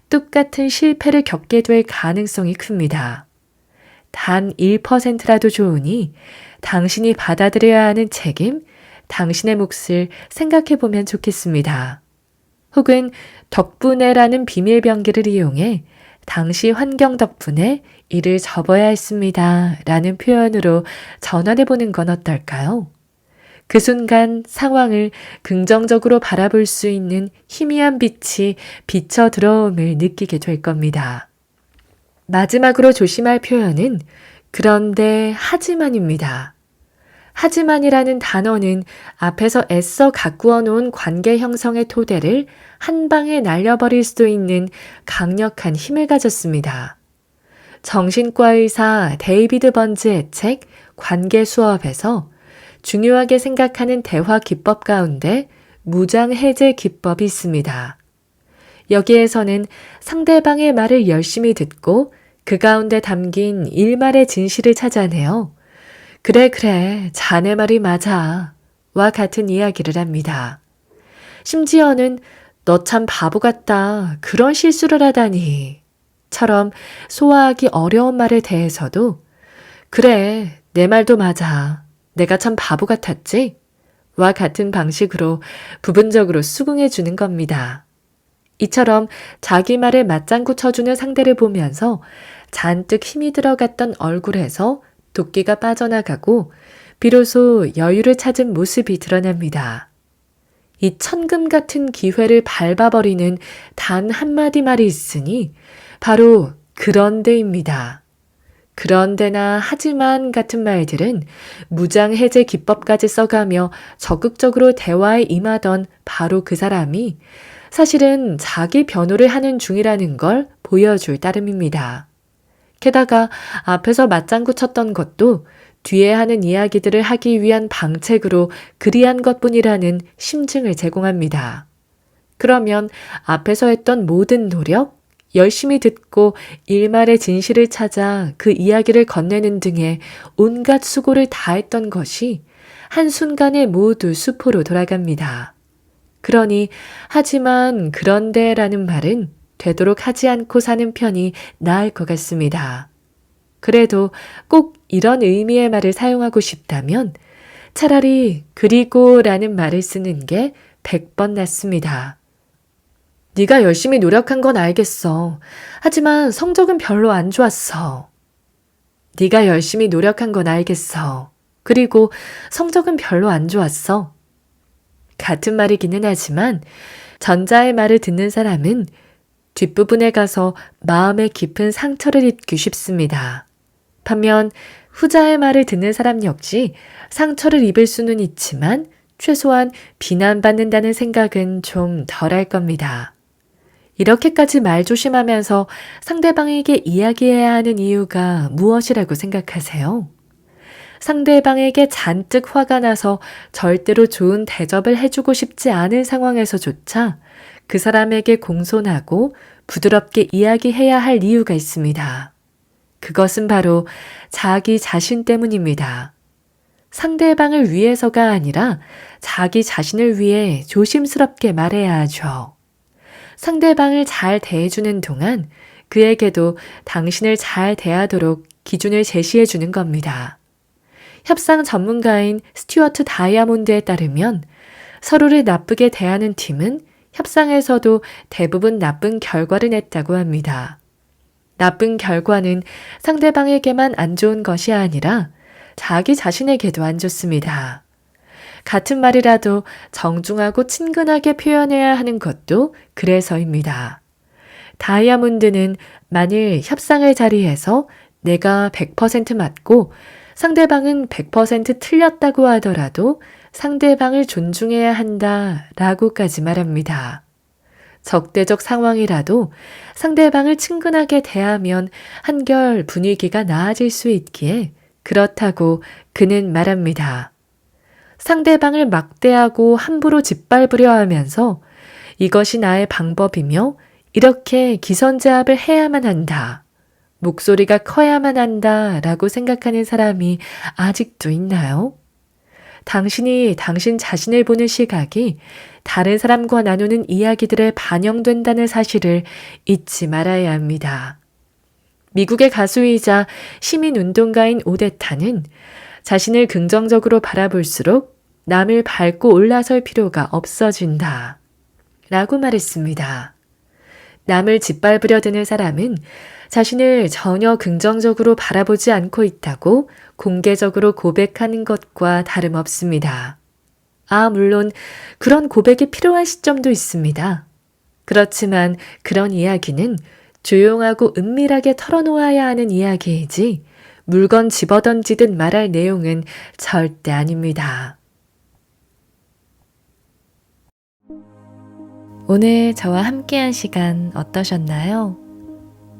똑같은 실패를 겪게 될 가능성이 큽니다. 단 1%라도 좋으니 당신이 받아들여야 하는 책임, 당신의 몫을 생각해 보면 좋겠습니다. 혹은 덕분에라는 비밀병기를 이용해 당시 환경 덕분에 이를 접어야 했습니다. 라는 표현으로 전환해 보는 건 어떨까요? 그 순간 상황을 긍정적으로 바라볼 수 있는 희미한 빛이 비쳐 들어옴을 느끼게 될 겁니다. 마지막으로 조심할 표현은 그런데 하지만입니다. 하지만이라는 단어는 앞에서 애써 가꾸어 놓은 관계 형성의 토대를 한 방에 날려버릴 수도 있는 강력한 힘을 가졌습니다. 정신과 의사 데이비드 번즈의 책 관계 수업에서 중요하게 생각하는 대화 기법 가운데 무장 해제 기법이 있습니다. 여기에서는 상대방의 말을 열심히 듣고 그 가운데 담긴 일말의 진실을 찾아내어 그래, 자네 말이 맞아 와 같은 이야기를 합니다. 심지어는 너 참 바보 같다, 그런 실수를 하다니 처럼 소화하기 어려운 말에 대해서도 그래, 내 말도 맞아, 내가 참 바보 같았지? 와 같은 방식으로 부분적으로 수긍해 주는 겁니다. 이처럼 자기 말에 맞장구 쳐주는 상대를 보면서 잔뜩 힘이 들어갔던 얼굴에서 도끼가 빠져나가고 비로소 여유를 찾은 모습이 드러납니다. 이 천금 같은 기회를 밟아버리는 단 한마디 말이 있으니 바로 그런데입니다. 그런데나 하지만 같은 말들은 무장해제 기법까지 써가며 적극적으로 대화에 임하던 바로 그 사람이 사실은 자기 변호를 하는 중이라는 걸 보여줄 따름입니다. 게다가 앞에서 맞장구 쳤던 것도 뒤에 하는 이야기들을 하기 위한 방책으로 그리한 것뿐이라는 심증을 제공합니다. 그러면 앞에서 했던 모든 노력, 열심히 듣고 일말의 진실을 찾아 그 이야기를 건네는 등의 온갖 수고를 다했던 것이 한순간에 모두 수포로 돌아갑니다. 그러니 하지만 그런데라는 말은 되도록 하지 않고 사는 편이 나을 것 같습니다. 그래도 꼭 이런 의미의 말을 사용하고 싶다면 차라리 그리고라는 말을 쓰는 게 100번 낫습니다. 네가 열심히 노력한 건 알겠어. 하지만 성적은 별로 안 좋았어. 네가 열심히 노력한 건 알겠어. 그리고 성적은 별로 안 좋았어. 같은 말이기는 하지만 전자의 말을 듣는 사람은 뒷부분에 가서 마음의 깊은 상처를 입기 쉽습니다. 반면 후자의 말을 듣는 사람 역시 상처를 입을 수는 있지만 최소한 비난받는다는 생각은 좀 덜할 겁니다. 이렇게까지 말 조심하면서 상대방에게 이야기해야 하는 이유가 무엇이라고 생각하세요? 상대방에게 잔뜩 화가 나서 절대로 좋은 대접을 해주고 싶지 않은 상황에서조차 그 사람에게 공손하고 부드럽게 이야기해야 할 이유가 있습니다. 그것은 바로 자기 자신 때문입니다. 상대방을 위해서가 아니라 자기 자신을 위해 조심스럽게 말해야 하죠. 상대방을 잘 대해주는 동안 그에게도 당신을 잘 대하도록 기준을 제시해 주는 겁니다. 협상 전문가인 스튜어트 다이아몬드에 따르면 서로를 나쁘게 대하는 팀은 협상에서도 대부분 나쁜 결과를 냈다고 합니다. 나쁜 결과는 상대방에게만 안 좋은 것이 아니라 자기 자신에게도 안 좋습니다. 같은 말이라도 정중하고 친근하게 표현해야 하는 것도 그래서입니다. 다이아몬드는 만일 협상의 자리에서 내가 100% 맞고 상대방은 100% 틀렸다고 하더라도 상대방을 존중해야 한다 라고까지 말합니다. 적대적 상황이라도 상대방을 친근하게 대하면 한결 분위기가 나아질 수 있기에 그렇다고 그는 말합니다. 상대방을 막대하고 함부로 짓밟으려 하면서 이것이 나의 방법이며 이렇게 기선제압을 해야만 한다. 목소리가 커야만 한다 라고 생각하는 사람이 아직도 있나요? 당신이 당신 자신을 보는 시각이 다른 사람과 나누는 이야기들에 반영된다는 사실을 잊지 말아야 합니다. 미국의 가수이자 시민운동가인 오데타는 자신을 긍정적으로 바라볼수록 남을 밟고 올라설 필요가 없어진다. 라고 말했습니다. 남을 짓밟으려 드는 사람은 자신을 전혀 긍정적으로 바라보지 않고 있다고 공개적으로 고백하는 것과 다름없습니다. 물론 그런 고백이 필요한 시점도 있습니다. 그렇지만 그런 이야기는 조용하고 은밀하게 털어놓아야 하는 이야기이지 물건 집어던지듯 말할 내용은 절대 아닙니다. 오늘 저와 함께한 시간 어떠셨나요?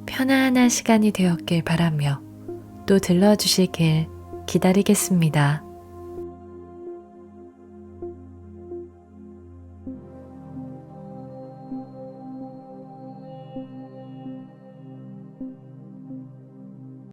편안한 시간이 되었길 바라며 또 들러주시길 기다리겠습니다.